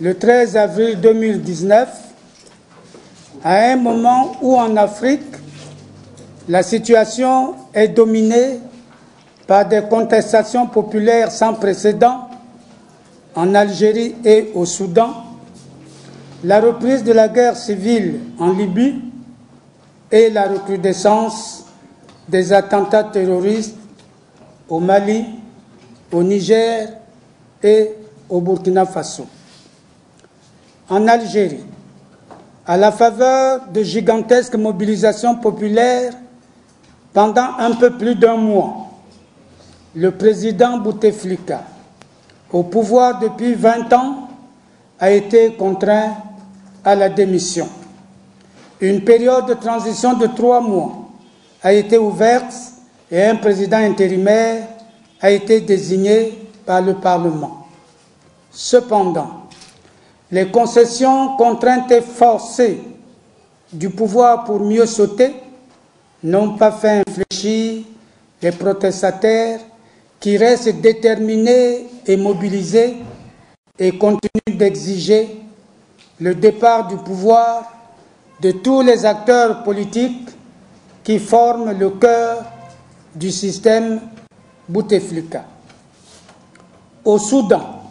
le 13 avril 2019, à un moment où en Afrique, la situation est dominée par des contestations populaires sans précédent en Algérie et au Soudan, la reprise de la guerre civile en Libye et la recrudescence des attentats terroristes au Mali, au Niger et au Burkina Faso. En Algérie, à la faveur de gigantesques mobilisations populaires pendant un peu plus d'un mois, le président Bouteflika, au pouvoir depuis 20 ans, a été contraint à la démission. Une période de transition de 3 mois a été ouverte et un président intérimaire a été désigné par le Parlement. Cependant, les concessions contraintes et forcées du pouvoir pour mieux sauter n'ont pas fait infléchir les protestataires qui restent déterminés et mobilisés et continuent d'exiger le départ du pouvoir de tous les acteurs politiques qui forment le cœur du système Bouteflika. Au Soudan,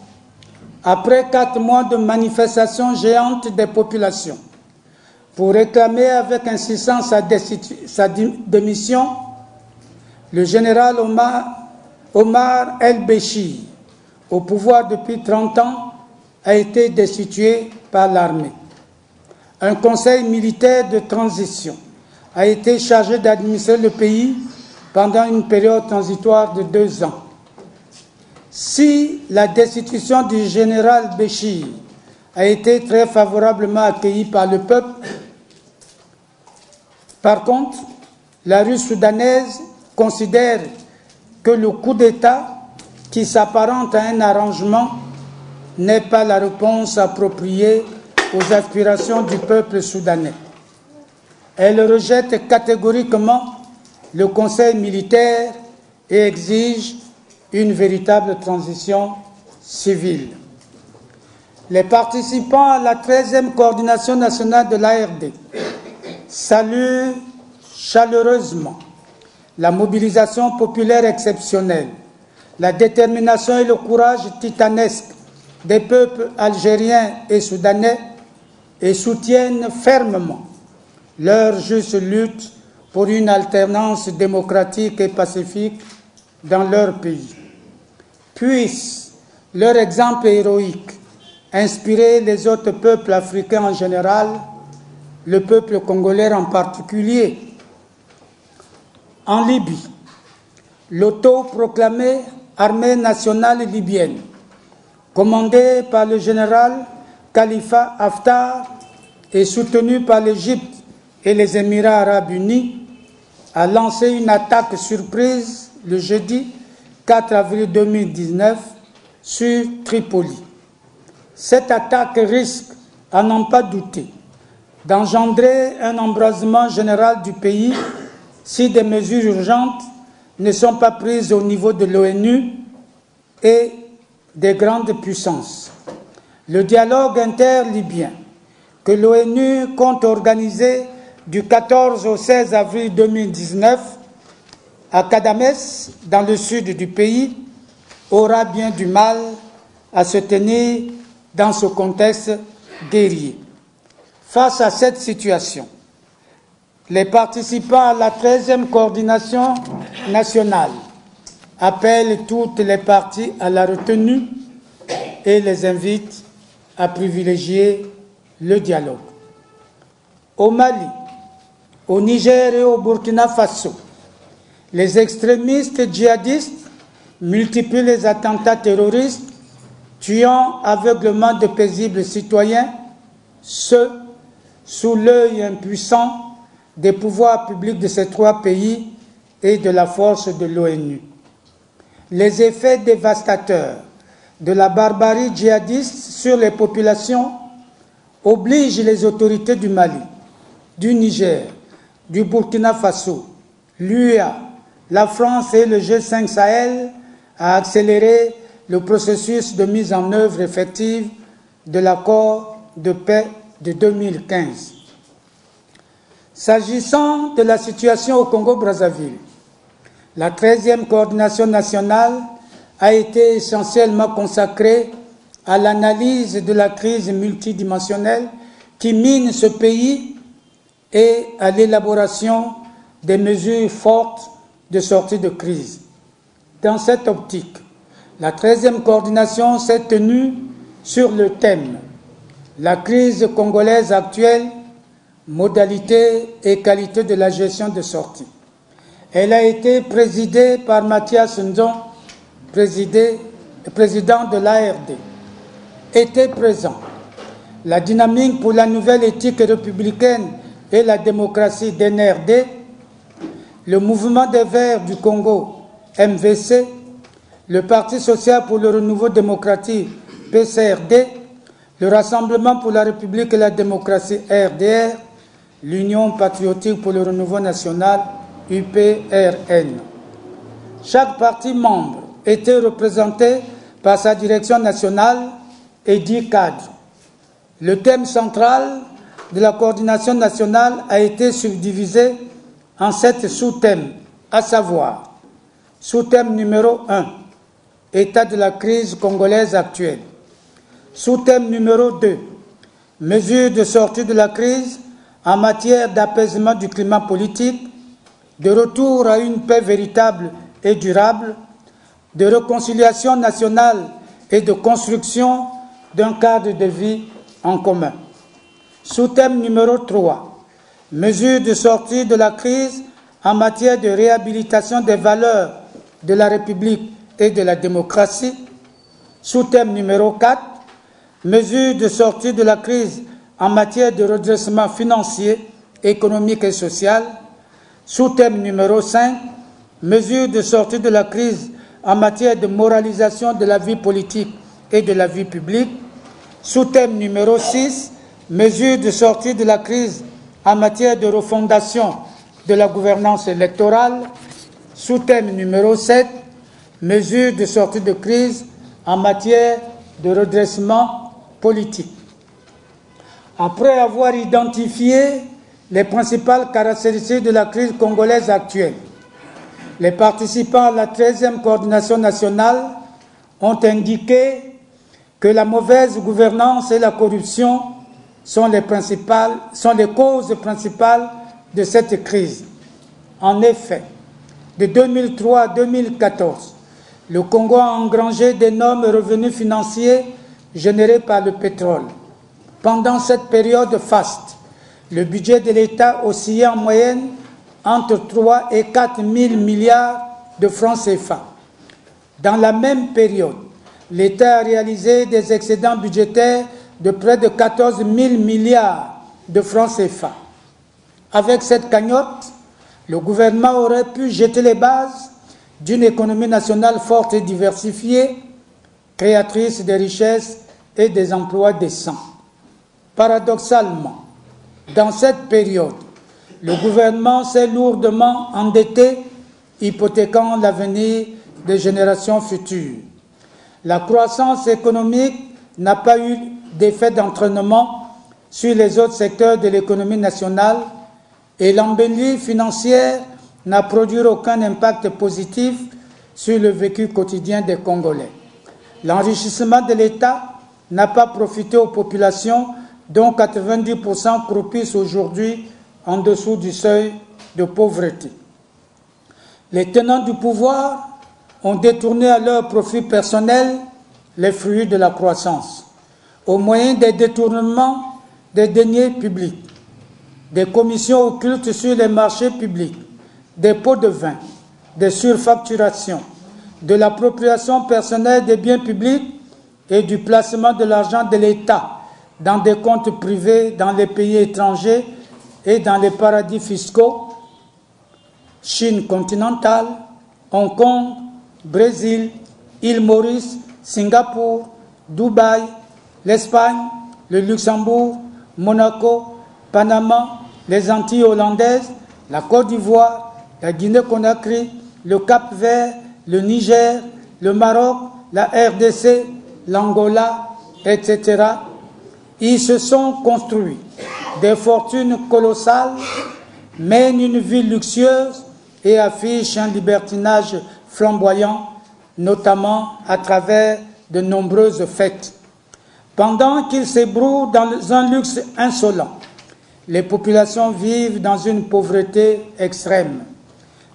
après 4 mois de manifestations géantes des populations pour réclamer avec insistance sa démission, le général Omar El-Béchir, au pouvoir depuis 30 ans, a été destitué par l'armée. Un conseil militaire de transition a été chargé d'administrer le pays pendant une période transitoire de 2 ans. Si la destitution du général Béchir a été très favorablement accueillie par le peuple, par contre, la rue soudanaise considère que le coup d'État, qui s'apparente à un arrangement, n'est pas la réponse appropriée aux aspirations du peuple soudanais. Elle rejette catégoriquement le conseil militaire et exige une véritable transition civile. Les participants à la 13e coordination nationale de l'ARD saluent chaleureusement la mobilisation populaire exceptionnelle, la détermination et le courage titanesque des peuples algériens et soudanais et soutiennent fermement leur juste lutte pour une alternance démocratique et pacifique dans leur pays. Puisse leur exemple héroïque inspirer les autres peuples africains en général, le peuple congolais en particulier. En Libye, l'autoproclamée armée nationale libyenne, commandée par le général Khalifa Haftar et soutenue par l'Égypte et les Émirats arabes unis, a lancé une attaque surprise le jeudi 4 avril 2019 sur Tripoli. Cette attaque risque, à n'en pas douter, d'engendrer un embrasement général du pays si des mesures urgentes ne sont pas prises au niveau de l'ONU et des grandes puissances. Le dialogue interlibyen que l'ONU compte organiser du 14 au 16 avril 2019 à Kadames, dans le sud du pays, aura bien du mal à se tenir dans ce contexte guerrier. Face à cette situation, les participants à la 13e coordination nationale appellent toutes les parties à la retenue et les invitent à privilégier le dialogue. Au Mali, au Niger et au Burkina Faso, les extrémistes djihadistes multiplient les attentats terroristes, tuant aveuglement de paisibles citoyens, ce sous l'œil impuissant des pouvoirs publics de ces 3 pays et de la force de l'ONU. Les effets dévastateurs de la barbarie djihadiste sur les populations obligent les autorités du Mali, du Niger, du Burkina Faso, l'UEA, la France et le G5 Sahel à accélérer le processus de mise en œuvre effective de l'accord de paix de 2015. S'agissant de la situation au Congo-Brazzaville, la 13e coordination nationale a été essentiellement consacrée à l'analyse de la crise multidimensionnelle qui mine ce pays et à l'élaboration des mesures fortes de sortie de crise. Dans cette optique, la 13e coordination s'est tenue sur le thème « La crise congolaise actuelle, modalités et qualité de la gestion de sortie ». Elle a été présidée par Mathias Nzon, président de l'ARD. Était présent la dynamique pour la nouvelle éthique républicaine et la démocratie d'NRD, le mouvement des Verts du Congo, MVC, le Parti social pour le renouveau démocratique, PCRD, le Rassemblement pour la République et la démocratie, RDR, l'Union patriotique pour le renouveau national, UPRN. Chaque parti membre était représenté par sa direction nationale et 10 cadres. Le thème central de la coordination nationale a été subdivisé en 7 sous-thèmes, à savoir sous-thème numéro 1, état de la crise congolaise actuelle. Sous-thème numéro 2, mesures de sortie de la crise en matière d'apaisement du climat politique, de retour à une paix véritable et durable, de réconciliation nationale et de construction d'un cadre de vie en commun. Sous-thème numéro 3, mesures de sortie de la crise en matière de réhabilitation des valeurs de la République et de la démocratie. Sous-thème numéro 4, mesures de sortie de la crise en matière de redressement financier, économique et social. Sous-thème numéro 5, mesures de sortie de la crise en matière de moralisation de la vie politique et de la vie publique. Sous-thème numéro 6, mesures de sortie de la crise en matière de refondation de la gouvernance électorale. Sous-thème numéro 7, mesures de sortie de crise en matière de redressement politique. Après avoir identifié les principales caractéristiques de la crise congolaise actuelle, les participants à la 13e coordination nationale ont indiqué que la mauvaise gouvernance et la corruption sont les causes principales de cette crise. En effet, de 2003 à 2014, le Congo a engrangé d'énormes revenus financiers générés par le pétrole. Pendant cette période faste, le budget de l'État oscillait en moyenne entre 3 et 4 000 milliards de francs CFA. Dans la même période, l'État a réalisé des excédents budgétaires de près de 14 000 milliards de francs CFA. Avec cette cagnotte, le gouvernement aurait pu jeter les bases d'une économie nationale forte et diversifiée, créatrice de richesses et des emplois décents. Paradoxalement, dans cette période, le gouvernement s'est lourdement endetté, hypothéquant l'avenir des générations futures. La croissance économique n'a pas eu d'effet d'entraînement sur les autres secteurs de l'économie nationale et l'embellie financière n'a produit aucun impact positif sur le vécu quotidien des Congolais. L'enrichissement de l'État n'a pas profité aux populations dont 90% croupissent aujourd'hui en dessous du seuil de pauvreté. Les tenants du pouvoir ont détourné à leur profit personnel les fruits de la croissance, au moyen des détournements des deniers publics, des commissions occultes sur les marchés publics, des pots de vin, des surfacturations, de l'appropriation personnelle des biens publics et du placement de l'argent de l'État dans des comptes privés dans les pays étrangers et dans les paradis fiscaux, Chine continentale, Hong Kong, Brésil, île Maurice, Singapour, Dubaï, l'Espagne, le Luxembourg, Monaco, Panama, les Antilles hollandaises, la Côte d'Ivoire, la Guinée-Conakry, le Cap-Vert, le Niger, le Maroc, la RDC, l'Angola, etc., Ils se sont construits des fortunes colossales, mènent une vie luxueuse et affichent un libertinage flamboyant, notamment à travers de nombreuses fêtes. Pendant qu'ils s'ébrouent dans un luxe insolent, les populations vivent dans une pauvreté extrême.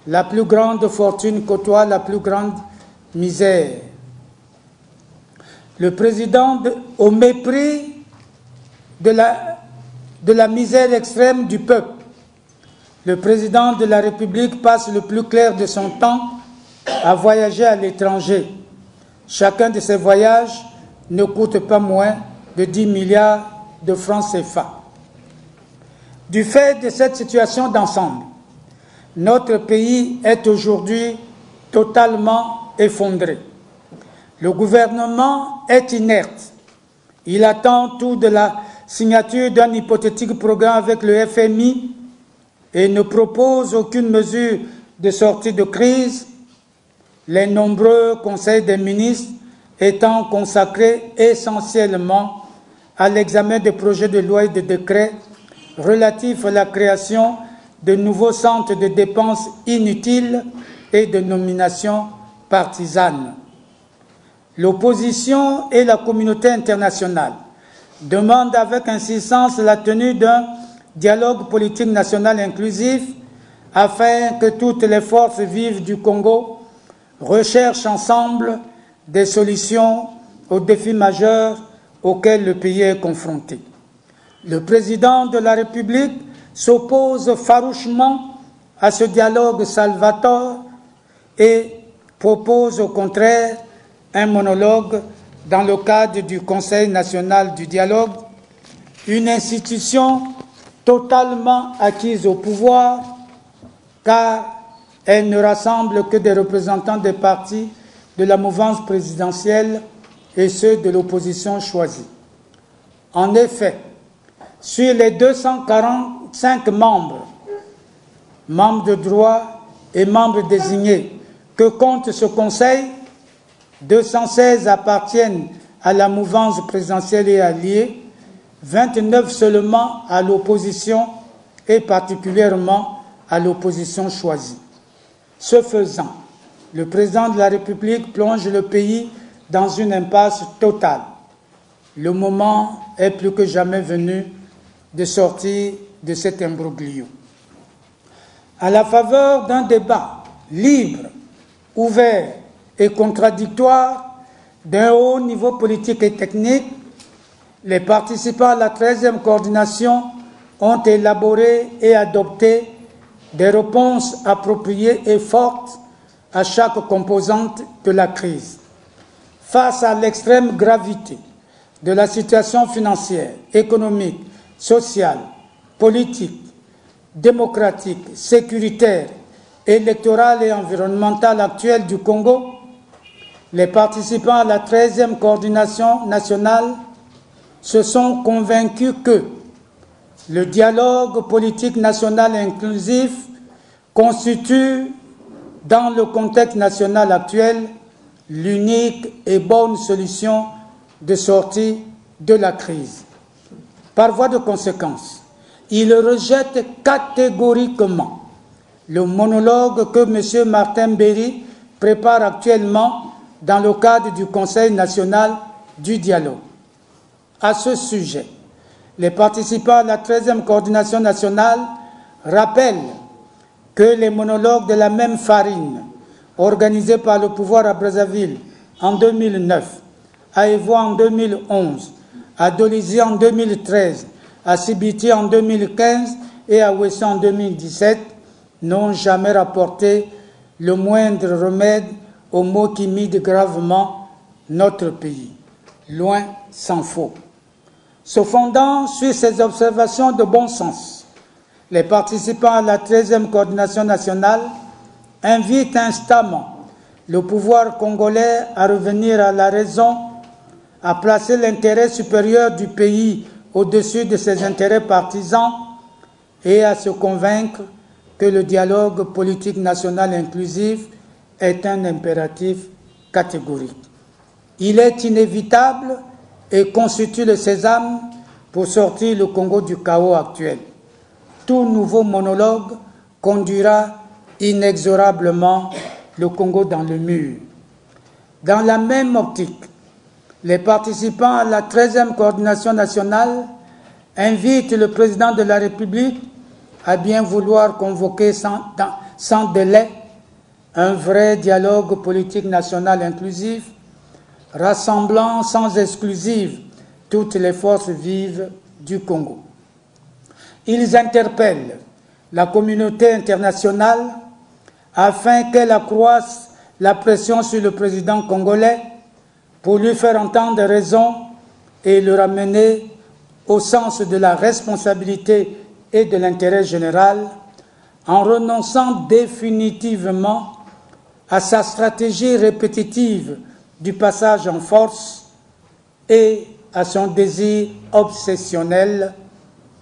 La plus grande fortune côtoie la plus grande misère. Le président, au mépris de la misère extrême du peuple, le président de la République passe le plus clair de son temps à voyager à l'étranger. Chacun de ces voyages ne coûte pas moins de 10 milliards de francs CFA. Du fait de cette situation d'ensemble, notre pays est aujourd'hui totalement effondré. Le gouvernement est inerte. Il attend tout de la signature d'un hypothétique programme avec le FMI et ne propose aucune mesure de sortie de crise, les nombreux conseils des ministres étant consacrés essentiellement à l'examen des projets de loi et de décrets relatifs à la création de nouveaux centres de dépenses inutiles et de nominations partisanes. L'opposition et la communauté internationale demandent avec insistance la tenue d'un dialogue politique national inclusif afin que toutes les forces vives du Congo recherchent ensemble des solutions aux défis majeurs auxquels le pays est confronté. Le président de la République s'oppose farouchement à ce dialogue salvateur et propose au contraire un monologue dans le cadre du Conseil national du dialogue, une institution totalement acquise au pouvoir car elle ne rassemble que des représentants des partis de la mouvance présidentielle et ceux de l'opposition choisie. En effet, sur les 245 membres de droit et membres désignés que compte ce Conseil, 216 appartiennent à la mouvance présidentielle et alliée, 29 seulement à l'opposition et particulièrement à l'opposition choisie. Ce faisant, le président de la République plonge le pays dans une impasse totale. Le moment est plus que jamais venu de sortir de cet imbroglio. À la faveur d'un débat libre, ouvert et contradictoire d'un haut niveau politique et technique, les participants à la 13e coordination ont élaboré et adopté des réponses appropriées et fortes à chaque composante de la crise. Face à l'extrême gravité de la situation financière, économique, sociale, politique, démocratique, sécuritaire, électorale et environnementale actuelle du Congo, les participants à la 13e coordination nationale se sont convaincus que le dialogue politique national inclusif constitue, dans le contexte national actuel, l'unique et bonne solution de sortie de la crise. Par voie de conséquence, il rejette catégoriquement le monologue que M. Martin Berry prépare actuellement dans le cadre du Conseil national du dialogue. À ce sujet, les participants à la 13e coordination nationale rappellent que les monologues de la même farine, organisés par le pouvoir à Brazzaville en 2009, à Evoa en 2011, à Dolisie en 2013, à Sibiti en 2015 et à Ouessa en 2017, n'ont jamais rapporté le moindre remède aux maux qui mident gravement notre pays. Loin s'en faut. Se fondant sur ces observations de bon sens, les participants à la 13e coordination nationale invitent instamment le pouvoir congolais à revenir à la raison, à placer l'intérêt supérieur du pays au-dessus de ses intérêts partisans et à se convaincre que le dialogue politique national inclusif est un impératif catégorique. Il est inévitable et constitue le sésame pour sortir le Congo du chaos actuel. Tout nouveau monologue conduira inexorablement le Congo dans le mur. Dans la même optique, les participants à la 13e coordination nationale invitent le président de la République à bien vouloir convoquer sans délai un vrai dialogue politique national inclusif, rassemblant sans exclusive toutes les forces vives du Congo. Ils interpellent la communauté internationale afin qu'elle accroisse la pression sur le président congolais pour lui faire entendre raison et le ramener au sens de la responsabilité et de l'intérêt général, en renonçant définitivement à sa stratégie répétitive du passage en force et à son désir obsessionnel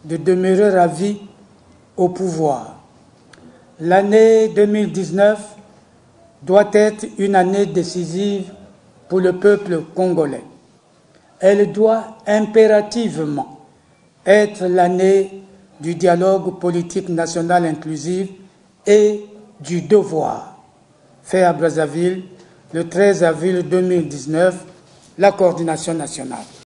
de demeurer à vie au pouvoir. L'année 2019 doit être une année décisive pour le peuple congolais. Elle doit impérativement être l'année du dialogue politique national inclusif et du devoir. Fait à Brazzaville, le 13 avril 2019, la coordination nationale.